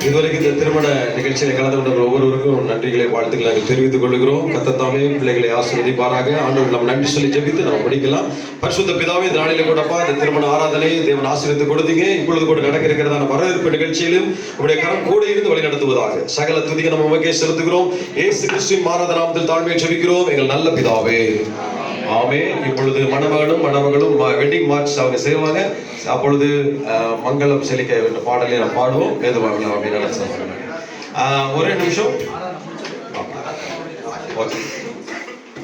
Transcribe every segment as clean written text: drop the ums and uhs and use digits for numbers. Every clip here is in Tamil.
இதுவரைக்கும் இந்த திருமண நிகழ்ச்சியில் கலந்து கொண்ட ஒவ்வொருவருக்கும் நன்றிகளை வாழ்த்துக்களை நாங்கள் தெரிவித்துக் கொள்கிறோம். கர்த்தர் தாமே பிள்ளைகளை ஆசீர்வதிப்பாராக. ஆண்டவருக்கு நம்ம நன்றி சொல்லி ஜெபித்து நம்ம படிக்கலாம். பரிசுத்த பிதாவே, இந்த நாளிலே கூடப்பா இந்த திருமண ஆராதனையை தேவன் ஆசீர்வதித்து கொடுத்தீங்க. இப்பொழுது கூட நடக்க இருக்கிறதான வரவேற்பு நிகழ்ச்சியிலும் உடைய கரம் கூட இருந்து வழி நடத்துவதாக. சகல துதியை நம்ம உமக்கே செலுத்துகிறோம். இயேசு கிறிஸ்துவின் மாறாத நாமத்தில் தாழ்மையை ஜெபிக்கிறோம் எங்கள் நல்ல பிதாவே, ஆமென். இப்பொழுது மணமகளும் வெட்டிங் மார்ச் அவங்க செய்வாங்க. அப்பொழுது மங்களம் செழிக்க என்ற பாடலை நாம் பாடுவோம். வேதவாக்கலாம் அப்படின்னு நினைச்சாங்க. ஒரே நிமிஷம்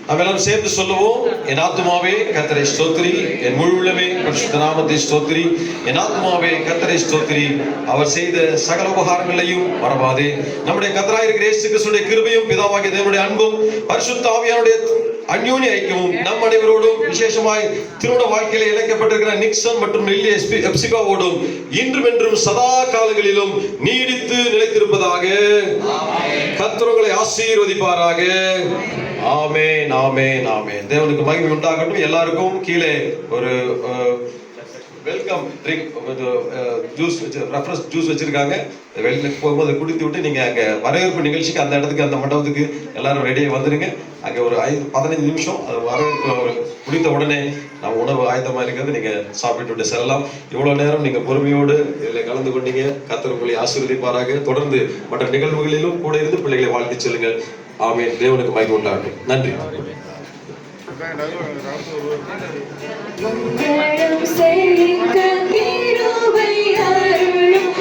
நம்ம எல்லாரும் சேர்ந்து சொல்லுவோம். என் ஆத்துமாவே கர்த்தரை ஸ்தோத்திரி, என் முழு உள்ளமே பரிசுத்த நாமத்தை ஸ்தோத்திரி. என் ஆத்துமாவே கர்த்தரை ஸ்தோத்திரி, அவர் செய்த சகல உபகாரங்களையும் மறவாதே. நம்முடைய கர்த்தராயிருக்கிற இயேசு கிறிஸ்துவின் கிருபையும் பிதாவாகிய தேவனுடைய அன்பும் பரிசுத்த ஆவியானுடைய அந்யோன்ய ஐக்கியமும் நம் அனைவரோடும், விசேஷமாய் திருமண வாழ்க்கையில இணைக்கப்பட்டிருக்கிற நிக்சன் மற்றும் லில்லி எப்சிகாவோடும் இன்றும் என்றும் சதா காலங்களிலும் நீடித்து நிலைத்திருப்பதாக. கர்த்தர் உங்களை ஆசீர்வதிப்பாராக. ஆமென், ஆமென், ஆமென். தேவனுக்கு மகிமை உண்டாகட்டும். எல்லாருக்கும் கீழே ஒரு welcome drink juice refresh juice வச்சிருக்காங்க. வெளியில போகும்போது குடித்து விட்டு நீங்க அங்க வரவேற்பு நிகழ்ச்சிக்கு அந்த இடத்துக்கு அந்த மண்டபத்துக்கு எல்லாரும் ரெடியாக வந்துருங்க. அங்கே ஒரு 15 நிமிஷம் அது வரவேற்பு குடித்த உடனே நம்ம உணவு ஆயத்தமாக இருக்கிறது நீங்க சாப்பிட்டு விட்டு செல்லலாம். இவ்வளவு நேரம் நீங்க பொறுமையோடு இதில் கலந்து கொண்டீங்க. கர்த்தர் உங்களை ஆசீர்வதிப்பாராக. தொடர்ந்து மற்ற நிகழ்வுகளிலும் கூட இருந்து பிள்ளைகளை வாழ்த்தி செல்லுங்கள். ஆமென். தேவனுக்கு மகிமை உண்டாகட்டும். நன்றி. மங்களம் செழிக்க கிருபை அருளும்